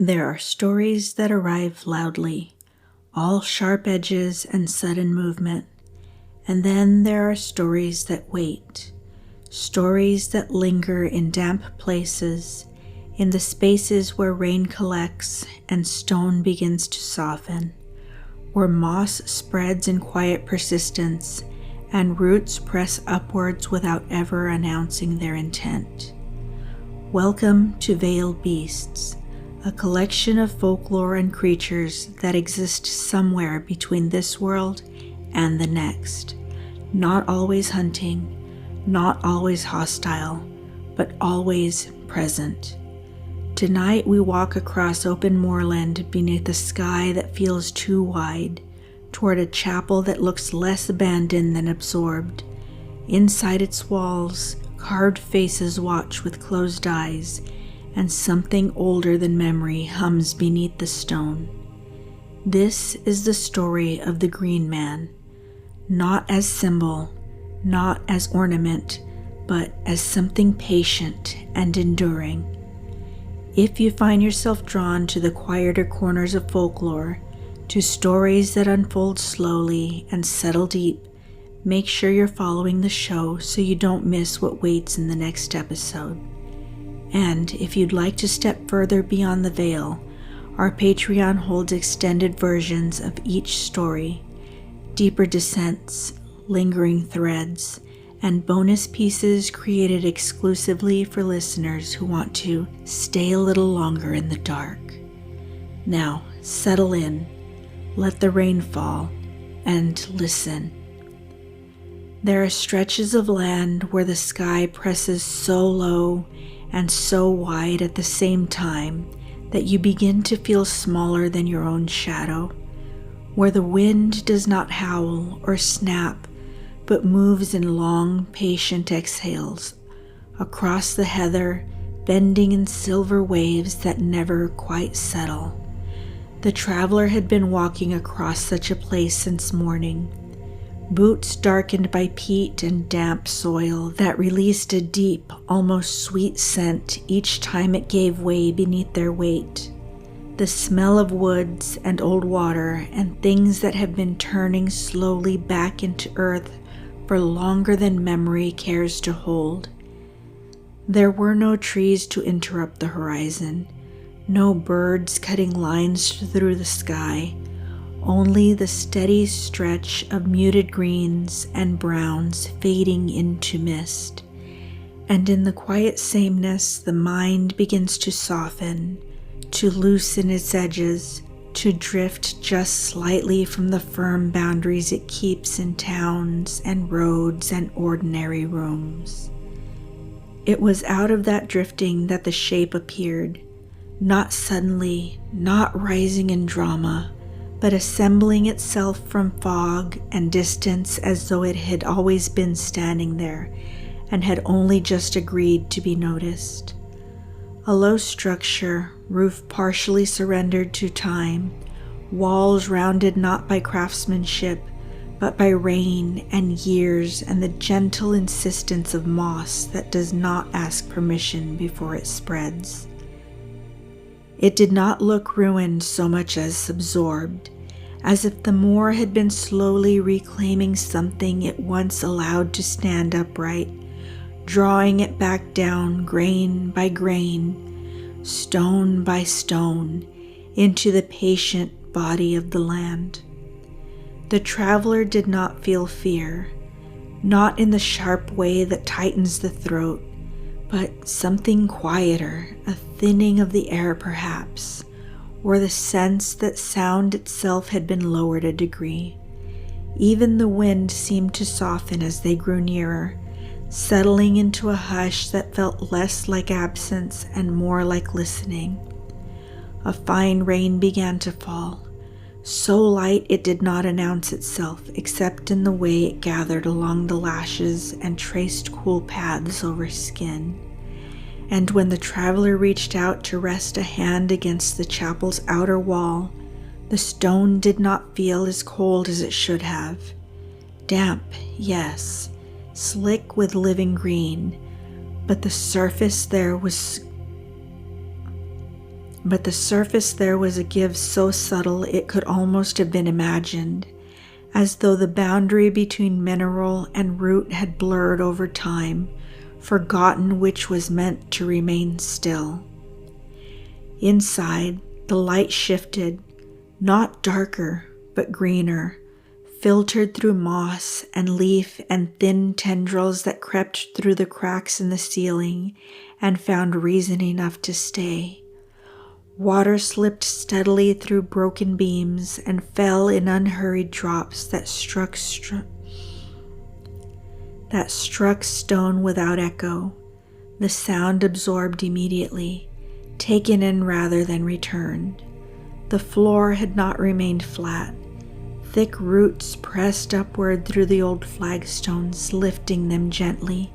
There are stories that arrive loudly, all sharp edges and sudden movement. And then there are stories that wait, stories that linger in damp places, in the spaces where rain collects and stone begins to soften, where moss spreads in quiet persistence and roots press upwards without ever announcing their intent. Welcome to Veiled Beasts, a collection of folklore and creatures that exist somewhere between this world and the next, not always hunting, not always hostile, but always present. Tonight we walk across open moorland beneath a sky that feels too wide, toward a chapel that looks less abandoned than absorbed. Inside its walls, carved faces watch with closed eyes, and something older than memory hums beneath the stone. This is the story of the Green Man, not as symbol, not as ornament, but as something patient and enduring. If you find yourself drawn to the quieter corners of folklore, to stories that unfold slowly and settle deep, make sure you're following the show so you don't miss what waits in the next episode. And if you'd like to step further beyond the veil, our Patreon holds extended versions of each story, deeper descents, lingering threads, and bonus pieces created exclusively for listeners who want to stay a little longer in the dark. Now, settle in, let the rain fall, and listen. There are stretches of land where the sky presses so low and so wide at the same time that you begin to feel smaller than your own shadow, where the wind does not howl or snap, but moves in long, patient exhales across the heather, bending in silver waves that never quite settle. The traveler had been walking across such a place since morning, boots darkened by peat and damp soil that released a deep, almost sweet scent each time it gave way beneath their weight. The smell of woods and old water and things that have been turning slowly back into earth for longer than memory cares to hold. There were no trees to interrupt the horizon, no birds cutting lines through the sky, only the steady stretch of muted greens and browns fading into mist. And in the quiet sameness, the mind begins to soften, to loosen its edges, to drift just slightly from the firm boundaries it keeps in towns and roads and ordinary rooms. It was out of that drifting that the shape appeared, not suddenly, not rising in drama, but assembling itself from fog and distance as though it had always been standing there and had only just agreed to be noticed. A low structure, roof partially surrendered to time, walls rounded not by craftsmanship, but by rain and years and the gentle insistence of moss that does not ask permission before it spreads. It did not look ruined so much as absorbed, as if the moor had been slowly reclaiming something it once allowed to stand upright, drawing it back down grain by grain, stone by stone, into the patient body of the land. The traveler did not feel fear, not in the sharp way that tightens the throat, but something quieter, a thinning of the air perhaps, or the sense that sound itself had been lowered a degree. Even the wind seemed to soften as they grew nearer, settling into a hush that felt less like absence and more like listening. A fine rain began to fall, so light it did not announce itself except in the way it gathered along the lashes and traced cool paths over skin. And when the traveler reached out to rest a hand against the chapel's outer wall, the stone did not feel as cold as it should have. Damp, yes, slick with living green, but the surface there was but the surface there was a give so subtle it could almost have been imagined, as though the boundary between mineral and root had blurred over time, forgotten which was meant to remain still. Inside, the light shifted, not darker, but greener, filtered through moss and leaf and thin tendrils that crept through the cracks in the ceiling and found reason enough to stay. Water slipped steadily through broken beams and fell in unhurried drops that struck stone without echo, the sound absorbed immediately, taken in rather than returned. The floor had not remained flat. Thick roots pressed upward through the old flagstones, lifting them gently,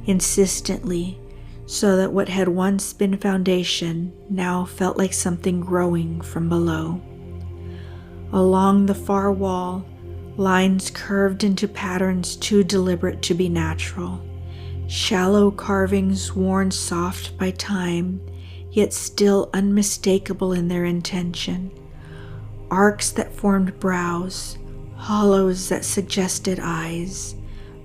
insistently, so that what had once been foundation now felt like something growing from below. Along the far wall, lines curved into patterns too deliberate to be natural, shallow carvings worn soft by time, yet still unmistakable in their intention, arcs that formed brows, hollows that suggested eyes,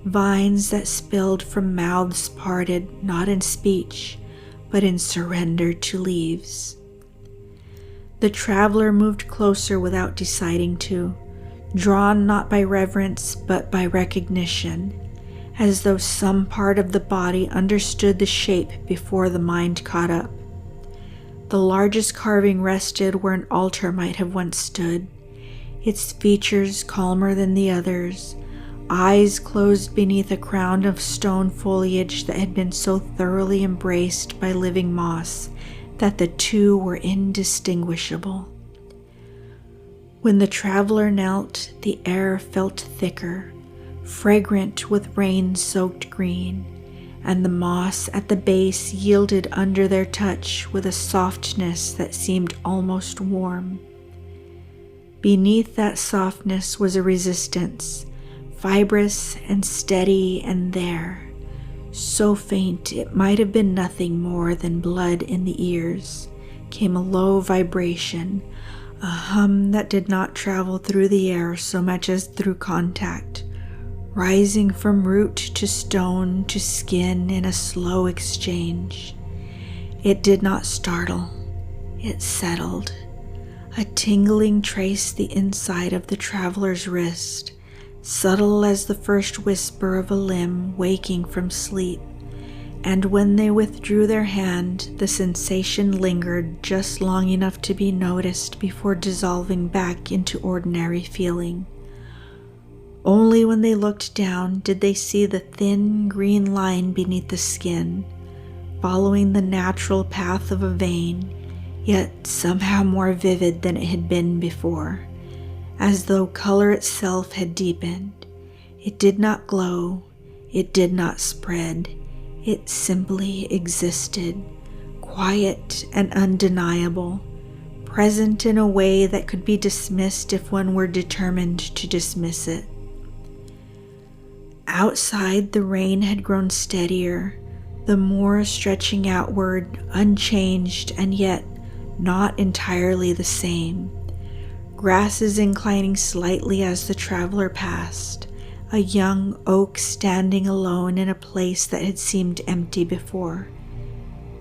vines that spilled from mouths parted not in speech, but in surrender to leaves. The traveler moved closer without deciding to, drawn not by reverence but by recognition, as though some part of the body understood the shape before the mind caught up. The largest carving rested where an altar might have once stood, its features calmer than the others, eyes closed beneath a crown of stone foliage that had been so thoroughly embraced by living moss that the two were indistinguishable. When the traveler knelt, the air felt thicker, fragrant with rain-soaked green, and the moss at the base yielded under their touch with a softness that seemed almost warm. Beneath that softness was a resistance, fibrous and steady and there, so faint it might have been nothing more than blood in the ears, came a low vibration, a hum that did not travel through the air so much as through contact, rising from root to stone to skin in a slow exchange. It did not startle, it settled. A tingling traced the inside of the traveler's wrist, subtle as the first whisper of a limb waking from sleep, and when they withdrew their hand, the sensation lingered just long enough to be noticed before dissolving back into ordinary feeling. Only when they looked down did they see the thin green line beneath the skin, following the natural path of a vein, yet somehow more vivid than it had been before, as though color itself had deepened. It did not glow, it did not spread, it simply existed, quiet and undeniable, present in a way that could be dismissed if one were determined to dismiss it. Outside, the rain had grown steadier, the moor stretching outward, unchanged and yet not entirely the same. Grasses inclining slightly as the traveler passed, a young oak standing alone in a place that had seemed empty before,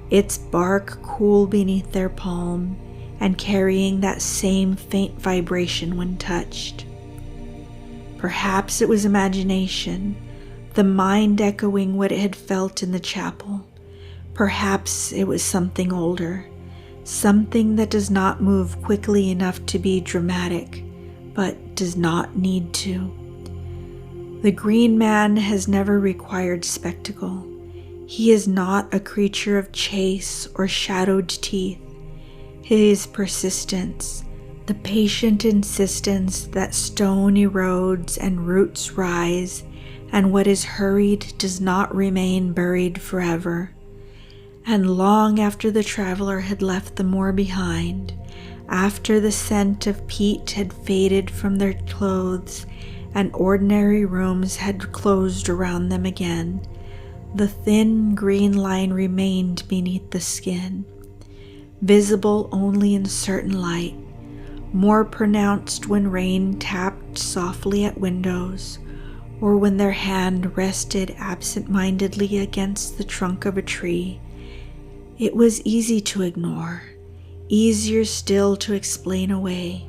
its bark cool beneath their palm and carrying that same faint vibration when touched. Perhaps it was imagination, the mind echoing what it had felt in the chapel. Perhaps it was something older, something that does not move quickly enough to be dramatic, but does not need to. The green man has never required spectacle. He is not a creature of chase or shadowed teeth. His persistence, the patient insistence that stone erodes and roots rise, and what is hurried does not remain buried forever. And long after the traveler had left the moor behind, after the scent of peat had faded from their clothes and ordinary rooms had closed around them again, the thin green line remained beneath the skin, visible only in certain light, more pronounced when rain tapped softly at windows, or when their hand rested absent-mindedly against the trunk of a tree. It was easy to ignore, easier still to explain away.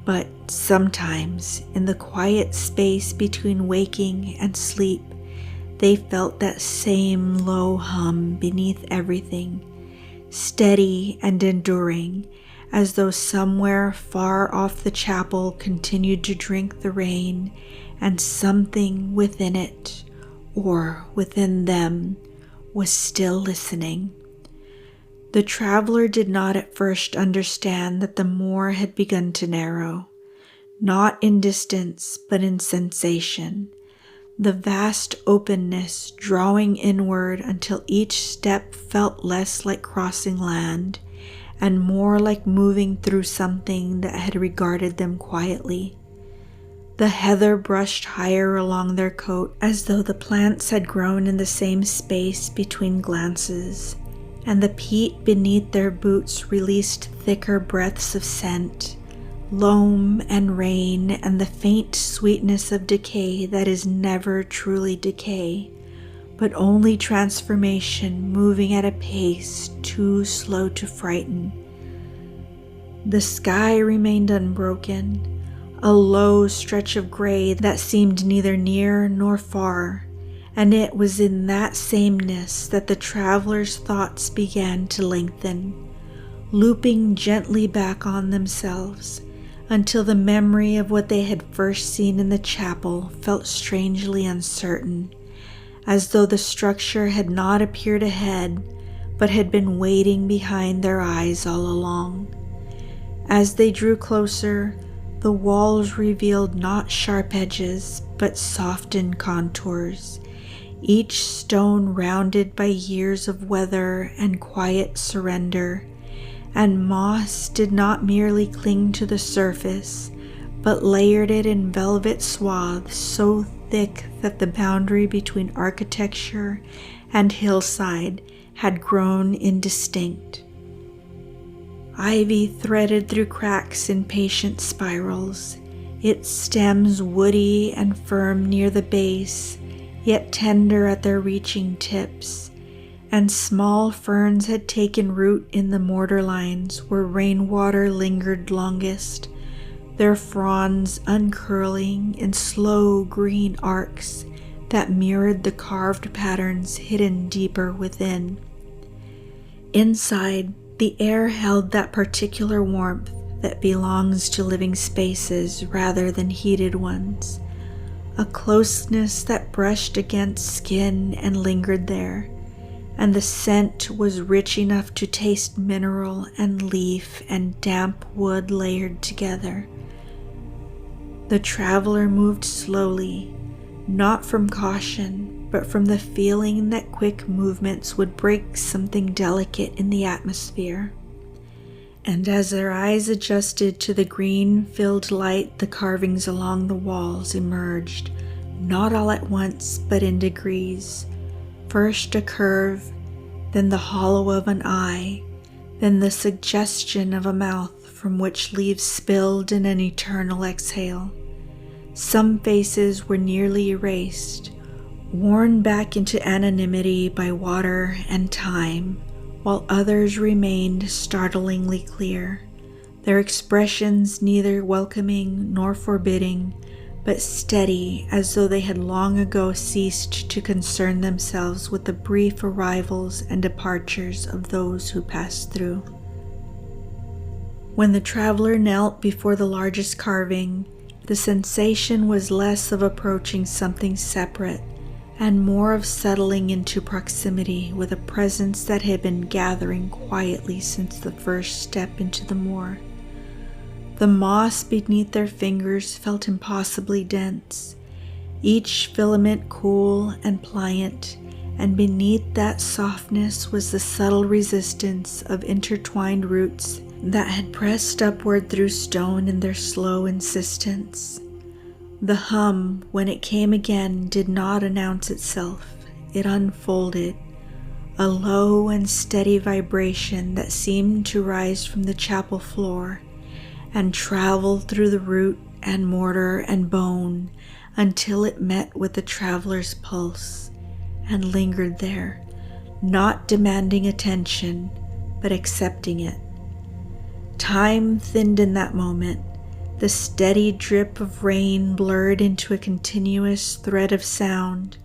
But sometimes, in the quiet space between waking and sleep, they felt that same low hum beneath everything, steady and enduring, as though somewhere far off the chapel continued to drink the rain, and something within it, or within them, was still listening. The traveler did not at first understand that the moor had begun to narrow, not in distance but in sensation, the vast openness drawing inward until each step felt less like crossing land and more like moving through something that had regarded them quietly. The heather brushed higher along their coat as though the plants had grown in the same space between glances, and the peat beneath their boots released thicker breaths of scent, loam and rain, and the faint sweetness of decay that is never truly decay, but only transformation moving at a pace too slow to frighten. The sky remained unbroken, a low stretch of gray that seemed neither near nor far, and it was in that sameness that the traveler's thoughts began to lengthen, looping gently back on themselves, until the memory of what they had first seen in the chapel felt strangely uncertain, as though the structure had not appeared ahead, but had been waiting behind their eyes all along. As they drew closer, the walls revealed not sharp edges, but softened contours, each stone rounded by years of weather and quiet surrender, and moss did not merely cling to the surface, but layered it in velvet swathes so thick that the boundary between architecture and hillside had grown indistinct. Ivy threaded through cracks in patient spirals, its stems woody and firm near the base, yet tender at their reaching tips, and small ferns had taken root in the mortar lines where rainwater lingered longest, their fronds uncurling in slow green arcs that mirrored the carved patterns hidden deeper within. Inside, the air held that particular warmth that belongs to living spaces rather than heated ones, a closeness that brushed against skin and lingered there, and the scent was rich enough to taste mineral and leaf and damp wood layered together. The traveler moved slowly, not from caution, but from the feeling that quick movements would break something delicate in the atmosphere. And as their eyes adjusted to the green-filled light, the carvings along the walls emerged, not all at once, but in degrees. First a curve, then the hollow of an eye, then the suggestion of a mouth from which leaves spilled in an eternal exhale. Some faces were nearly erased, worn back into anonymity by water and time, while others remained startlingly clear, their expressions neither welcoming nor forbidding, but steady as though they had long ago ceased to concern themselves with the brief arrivals and departures of those who passed through. When the traveler knelt before the largest carving, the sensation was less of approaching something separate and more of settling into proximity with a presence that had been gathering quietly since the first step into the moor. The moss beneath their fingers felt impossibly dense, each filament cool and pliant, and beneath that softness was the subtle resistance of intertwined roots that had pressed upward through stone in their slow insistence. The hum, when it came again, did not announce itself. It unfolded, a low and steady vibration that seemed to rise from the chapel floor and travel through the root and mortar and bone until it met with the traveler's pulse and lingered there, not demanding attention, but accepting it. Time thinned in that moment. The steady drip of rain blurred into a continuous thread of sound,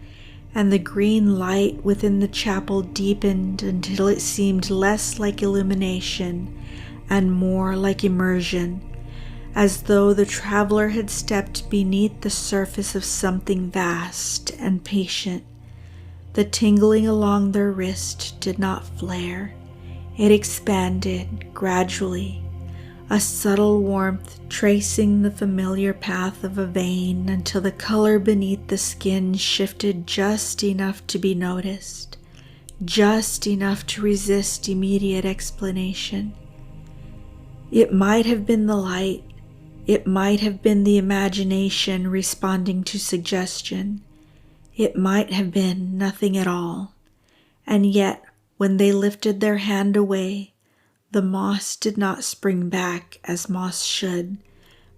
and the green light within the chapel deepened until it seemed less like illumination and more like immersion, as though the traveler had stepped beneath the surface of something vast and patient. The tingling along their wrist did not flare. It expanded gradually, a subtle warmth tracing the familiar path of a vein until the color beneath the skin shifted just enough to be noticed, just enough to resist immediate explanation. It might have been the light, it might have been the imagination responding to suggestion, it might have been nothing at all. And yet, when they lifted their hand away, the moss did not spring back as moss should,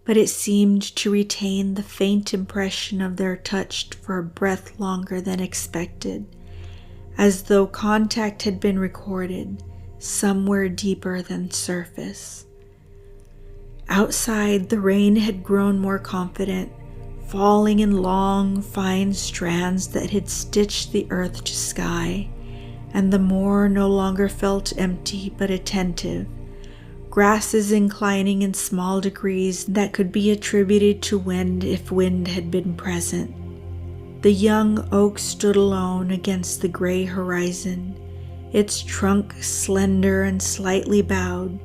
but it seemed to retain the faint impression of their touch for a breath longer than expected, as though contact had been recorded somewhere deeper than surface. Outside, the rain had grown more confident, falling in long, fine strands that had stitched the earth to sky, and the moor no longer felt empty but attentive, grasses inclining in small degrees that could be attributed to wind if wind had been present. The young oak stood alone against the gray horizon, its trunk slender and slightly bowed,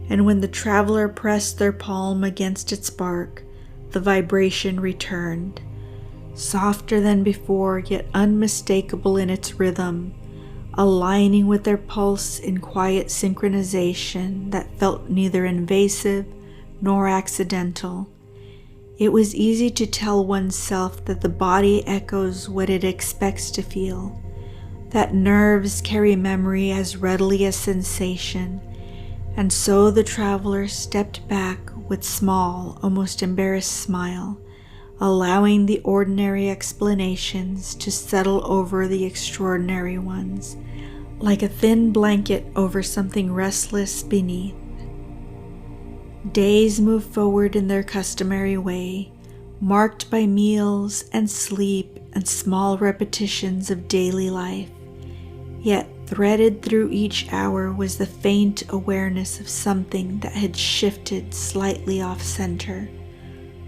and when the traveler pressed their palm against its bark, the vibration returned, softer than before yet unmistakable in its rhythm, aligning with their pulse in quiet synchronization that felt neither invasive nor accidental. It was easy to tell oneself that the body echoes what it expects to feel, that nerves carry memory as readily as sensation, and so the traveler stepped back with small, almost embarrassed smile, allowing the ordinary explanations to settle over the extraordinary ones, like a thin blanket over something restless beneath. Days moved forward in their customary way, marked by meals and sleep and small repetitions of daily life. Yet threaded through each hour was the faint awareness of something that had shifted slightly off-center.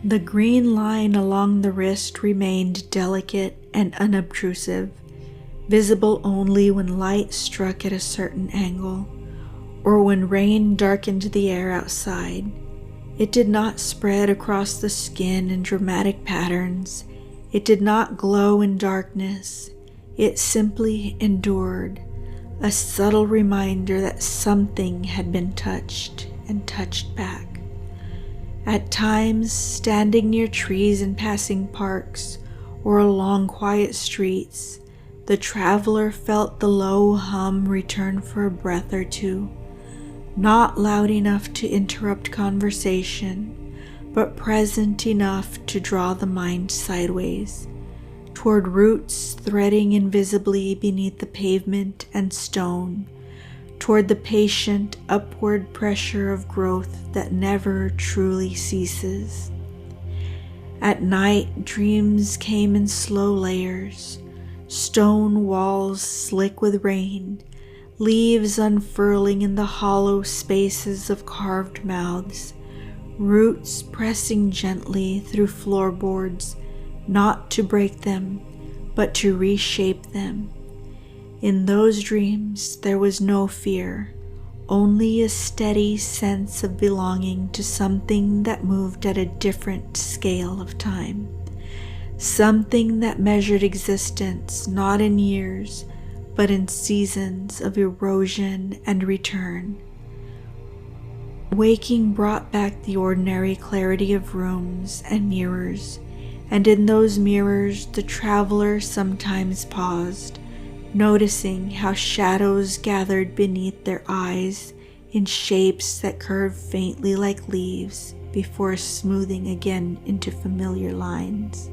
The green line along the wrist remained delicate and unobtrusive, visible only when light struck at a certain angle, or when rain darkened the air outside. It did not spread across the skin in dramatic patterns. It did not glow in darkness. It simply endured, a subtle reminder that something had been touched and touched back. At times, standing near trees in passing parks or along quiet streets, the traveler felt the low hum return for a breath or two, not loud enough to interrupt conversation, but present enough to draw the mind sideways, toward roots threading invisibly beneath the pavement and stone, toward the patient upward pressure of growth that never truly ceases. At night, dreams came in slow layers, stone walls slick with rain, leaves unfurling in the hollow spaces of carved mouths, roots pressing gently through floorboards, not to break them, but to reshape them. In those dreams there was no fear, only a steady sense of belonging to something that moved at a different scale of time, something that measured existence not in years, but in seasons of erosion and return. Waking brought back the ordinary clarity of rooms and mirrors, and in those mirrors the traveler sometimes paused, noticing how shadows gathered beneath their eyes in shapes that curved faintly like leaves before smoothing again into familiar lines.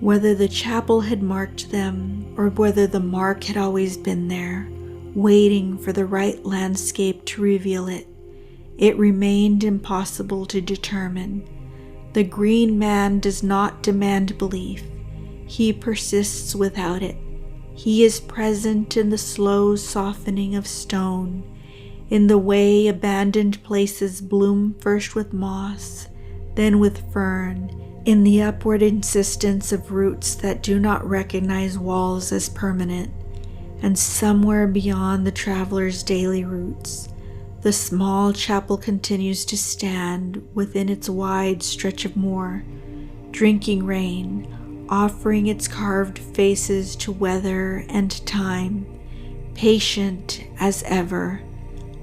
Whether the chapel had marked them, or whether the mark had always been there, waiting for the right landscape to reveal it, it remained impossible to determine. The green man does not demand belief. He persists without it. He is present in the slow softening of stone, in the way abandoned places bloom first with moss, then with fern, in the upward insistence of roots that do not recognize walls as permanent, and somewhere beyond the traveler's daily routes, the small chapel continues to stand within its wide stretch of moor, drinking rain, offering its carved faces to weather and time, patient as ever,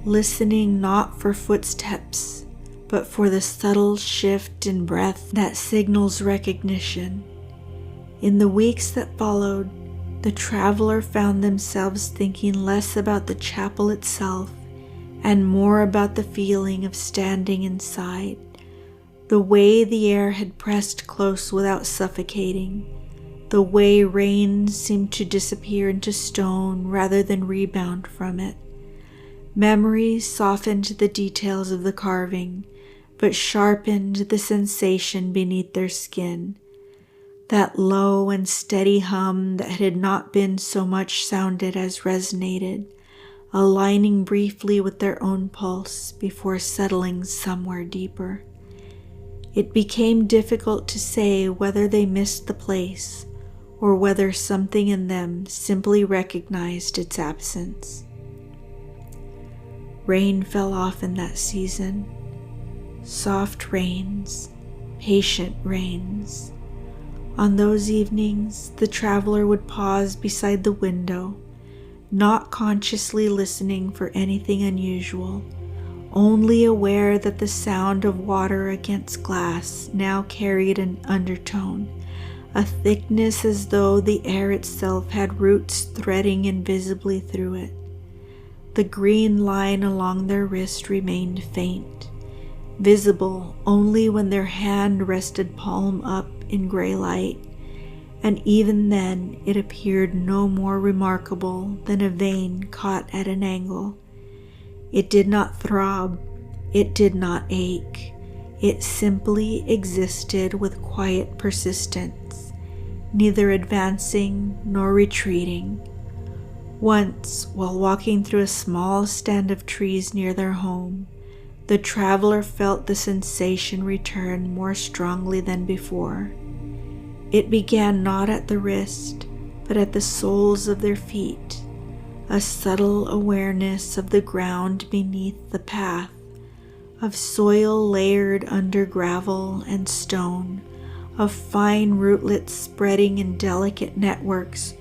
listening not for footsteps, but for the subtle shift in breath that signals recognition. In the weeks that followed, the traveler found themselves thinking less about the chapel itself and more about the feeling of standing inside, the way the air had pressed close without suffocating, the way rain seemed to disappear into stone rather than rebound from it. Memory softened the details of the carving, but sharpened the sensation beneath their skin. That low and steady hum that had not been so much sounded as resonated, aligning briefly with their own pulse before settling somewhere deeper. It became difficult to say whether they missed the place or whether something in them simply recognized its absence. Rain fell off in that season. Soft rains, patient rains. On those evenings, the traveler would pause beside the window, not consciously listening for anything unusual, only aware that the sound of water against glass now carried an undertone, a thickness as though the air itself had roots threading invisibly through it. The green line along their wrist remained faint, visible only when their hand rested palm up in gray light, and even then it appeared no more remarkable than a vein caught at an angle. It did not throb, it did not ache, it simply existed with quiet persistence, neither advancing nor retreating. Once, while walking through a small stand of trees near their home, the traveler felt the sensation return more strongly than before. It began not at the wrist, but at the soles of their feet, a subtle awareness of the ground beneath the path, of soil layered under gravel and stone, of fine rootlets spreading in delicate networks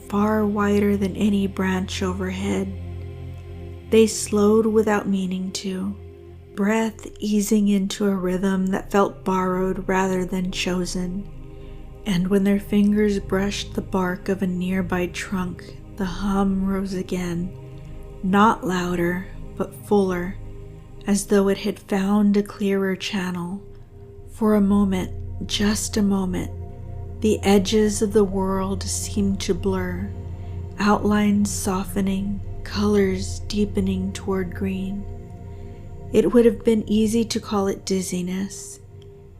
far wider than any branch overhead. They slowed without meaning to, breath easing into a rhythm that felt borrowed rather than chosen. And when their fingers brushed the bark of a nearby trunk, the hum rose again, not louder, but fuller, as though it had found a clearer channel. For a moment, just a moment, the edges of the world seemed to blur, outlines softening, colors deepening toward green. It would have been easy to call it dizziness,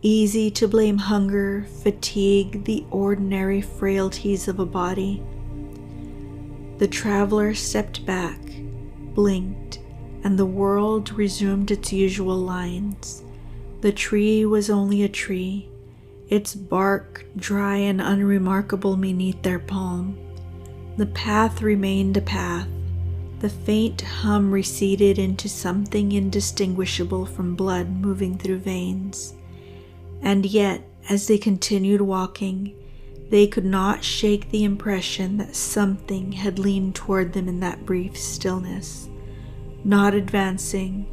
easy to blame hunger, fatigue, the ordinary frailties of a body. The traveler stepped back, blinked, and the world resumed its usual lines. The tree was only a tree, its bark dry and unremarkable beneath their palm. The path remained a path. The faint hum receded into something indistinguishable from blood moving through veins. And yet, as they continued walking, they could not shake the impression that something had leaned toward them in that brief stillness, not advancing,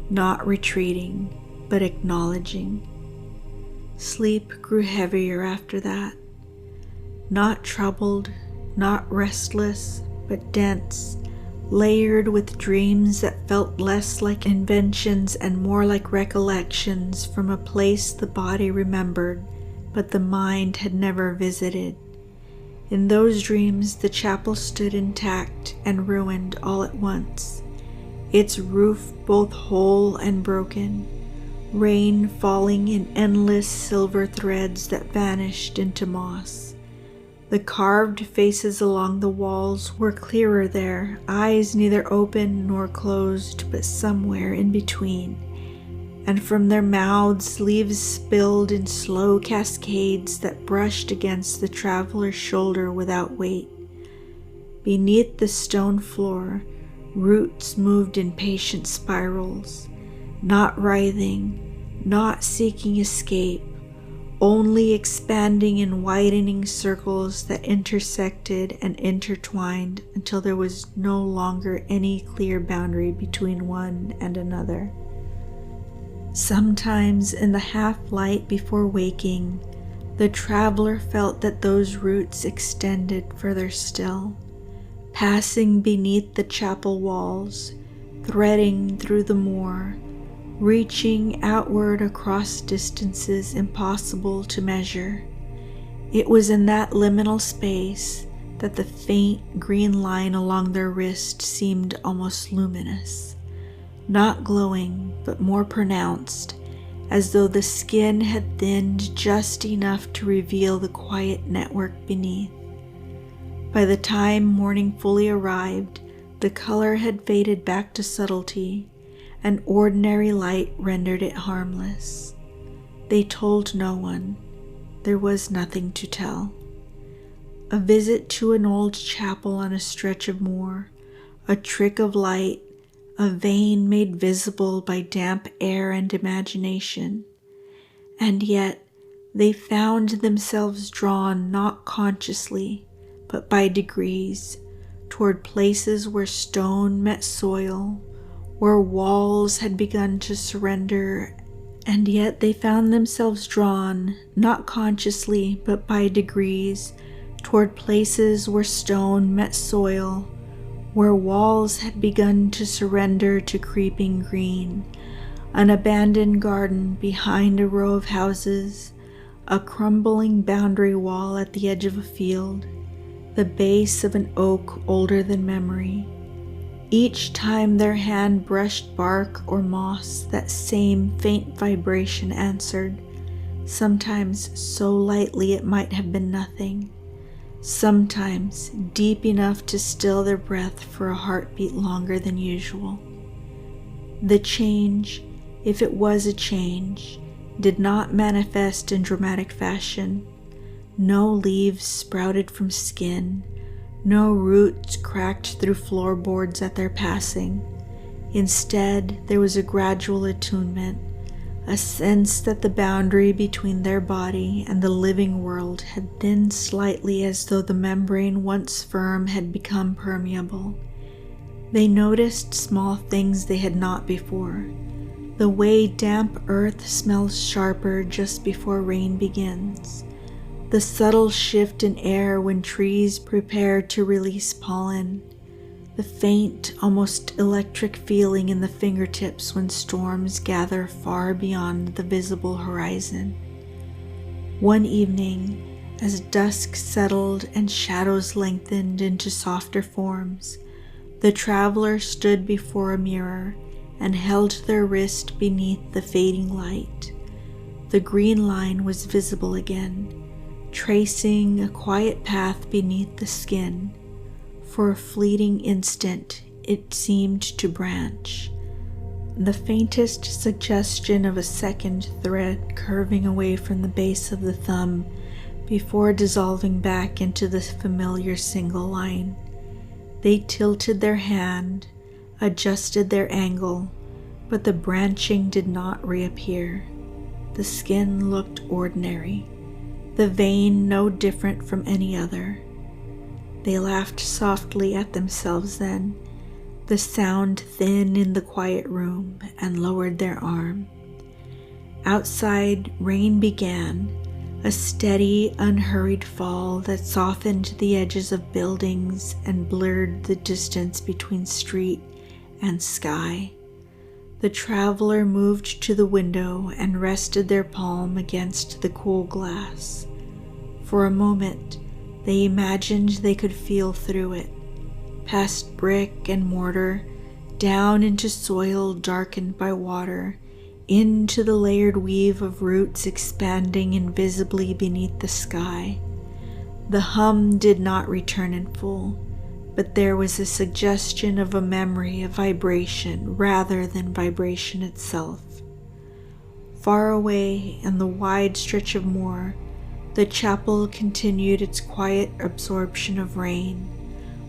not retreating, but acknowledging. Sleep grew heavier after that, not troubled, not restless, but dense, layered with dreams that felt less like inventions and more like recollections from a place the body remembered, but the mind had never visited. In those dreams, the chapel stood intact and ruined all at once, its roof both whole and broken, rain falling in endless silver threads that vanished into moss. The carved faces along the walls were clearer there, eyes neither open nor closed, but somewhere in between. And from their mouths leaves spilled in slow cascades that brushed against the traveler's shoulder without weight. Beneath the stone floor, roots moved in patient spirals, not writhing, not seeking escape, only expanding in widening circles that intersected and intertwined until there was no longer any clear boundary between one and another. Sometimes in the half-light before waking, the traveler felt that those roots extended further still, passing beneath the chapel walls, threading through the moor, reaching outward across distances impossible to measure. It was in that liminal space that the faint green line along their wrist seemed almost luminous, not glowing, but more pronounced, as though the skin had thinned just enough to reveal the quiet network beneath. By the time morning fully arrived, the color had faded back to subtlety, and ordinary light rendered it harmless. They told no one. There was nothing to tell. A visit to an old chapel on a stretch of moor, a trick of light, a vein made visible by damp air and imagination. And yet they found themselves drawn not consciously, but by degrees, toward places where stone met soil, where walls had begun to surrender, and yet they found themselves drawn, not consciously, but by degrees, toward places where stone met soil, where walls had begun to surrender to creeping green, an abandoned garden behind a row of houses, a crumbling boundary wall at the edge of a field, the base of an oak older than memory. Each time their hand brushed bark or moss, that same faint vibration answered, sometimes so lightly it might have been nothing, sometimes deep enough to still their breath for a heartbeat longer than usual. The change, if it was a change, did not manifest in dramatic fashion. No leaves sprouted from skin, no roots cracked through floorboards at their passing. Instead, there was a gradual attunement, a sense that the boundary between their body and the living world had thinned slightly, as though the membrane once firm had become permeable. They noticed small things they had not before. The way damp earth smells sharper just before rain begins. The subtle shift in air when trees prepare to release pollen. The faint, almost electric feeling in the fingertips when storms gather far beyond the visible horizon. One evening, as dusk settled and shadows lengthened into softer forms, the traveler stood before a mirror and held their wrist beneath the fading light. The green line was visible again, tracing a quiet path beneath the skin. For a fleeting instant, it seemed to branch, the faintest suggestion of a second thread curving away from the base of the thumb before dissolving back into the familiar single line. They tilted their hand, adjusted their angle, but the branching did not reappear. The skin looked ordinary, the vein no different from any other. They laughed softly at themselves then, the sound thin in the quiet room, and lowered their arm. Outside, rain began, a steady, unhurried fall that softened the edges of buildings and blurred the distance between street and sky. The traveler moved to the window and rested their palm against the cool glass. For a moment, they imagined they could feel through it, past brick and mortar, down into soil darkened by water, into the layered weave of roots expanding invisibly beneath the sky. The hum did not return in full, but there was a suggestion of a memory of vibration rather than vibration itself. Far away in the wide stretch of moor, the chapel continued its quiet absorption of rain.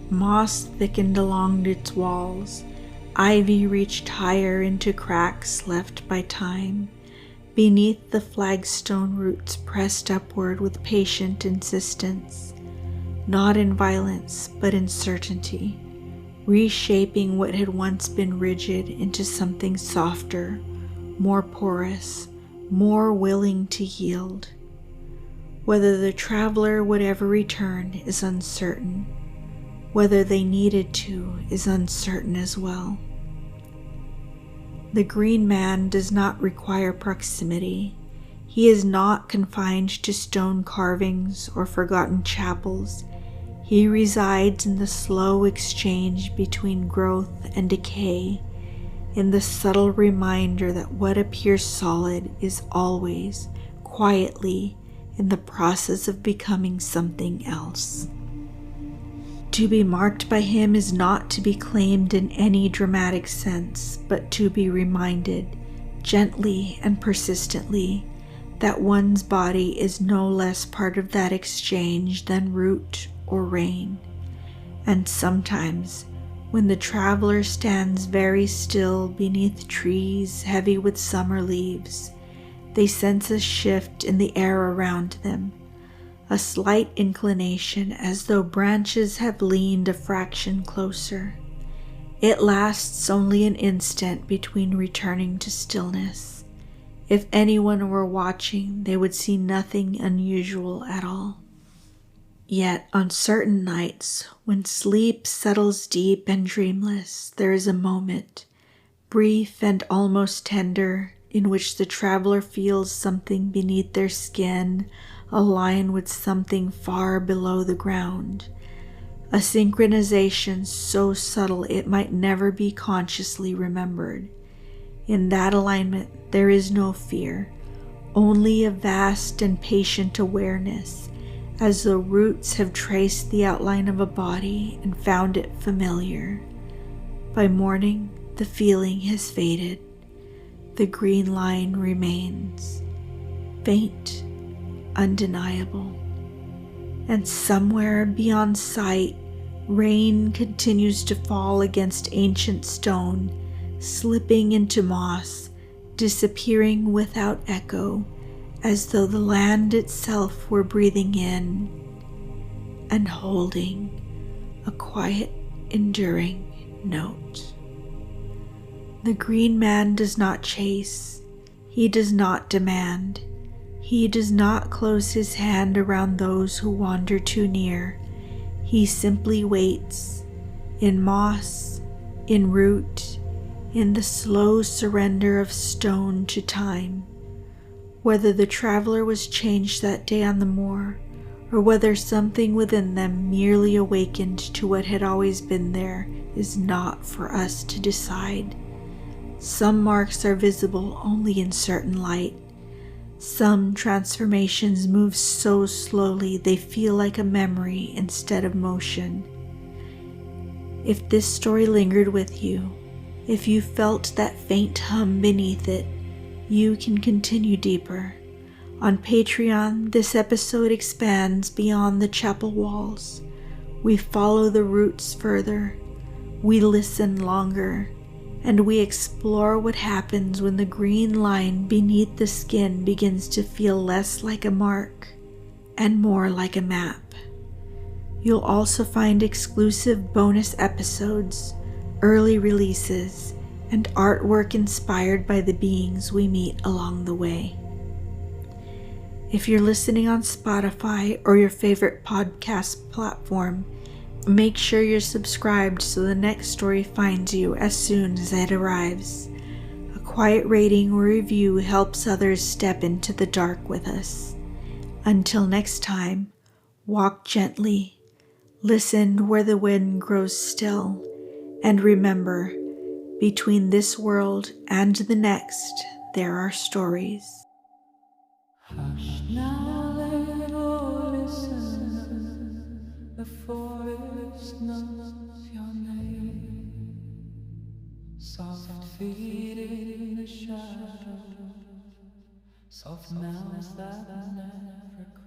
Moss thickened along its walls. Ivy reached higher into cracks left by time. Beneath, the flagstone roots pressed upward with patient insistence, not in violence but in certainty, reshaping what had once been rigid into something softer, more porous, more willing to yield. Whether the traveler would ever return is uncertain. Whether they needed to is uncertain as well. The green man does not require proximity. He is not confined to stone carvings or forgotten chapels. He resides in the slow exchange between growth and decay, in the subtle reminder that what appears solid is always, quietly, in the process of becoming something else. To be marked by him is not to be claimed in any dramatic sense, but to be reminded, gently and persistently, that one's body is no less part of that exchange than root or rain. And sometimes, when the traveler stands very still beneath trees heavy with summer leaves, they sense a shift in the air around them, a slight inclination as though branches have leaned a fraction closer. It lasts only an instant between returning to stillness. If anyone were watching, they would see nothing unusual at all. Yet on certain nights, when sleep settles deep and dreamless, there is a moment, brief and almost tender, in which the traveler feels something beneath their skin align with something far below the ground, a synchronization so subtle it might never be consciously remembered. In that alignment there is no fear, only a vast and patient awareness, as though roots have traced the outline of a body and found it familiar. By morning, the feeling has faded. The green line remains, faint, undeniable, and somewhere beyond sight, rain continues to fall against ancient stone, slipping into moss, disappearing without echo, as though the land itself were breathing in and holding a quiet, enduring note. The green man does not chase, he does not demand, he does not close his hand around those who wander too near. He simply waits, in moss, in root, in the slow surrender of stone to time. Whether the traveler was changed that day on the moor, or whether something within them merely awakened to what had always been there, is not for us to decide. Some marks are visible only in certain light. Some transformations move so slowly they feel like a memory instead of motion. If this story lingered with you, if you felt that faint hum beneath it, you can continue deeper. On Patreon, this episode expands beyond the chapel walls. We follow the roots further. We listen longer. And we explore what happens when the green line beneath the skin begins to feel less like a mark and more like a map. You'll also find exclusive bonus episodes, early releases, and artwork inspired by the beings we meet along the way. If you're listening on Spotify or your favorite podcast platform, make sure you're subscribed so the next story finds you as soon as it arrives. A quiet rating or review helps others step into the dark with us. Until next time, walk gently, listen where the wind grows still, and remember, between this world and the next, there are stories. Hush now, little listen, the forest knows your name. Soft feet in the shadow, soft mouths that never cry.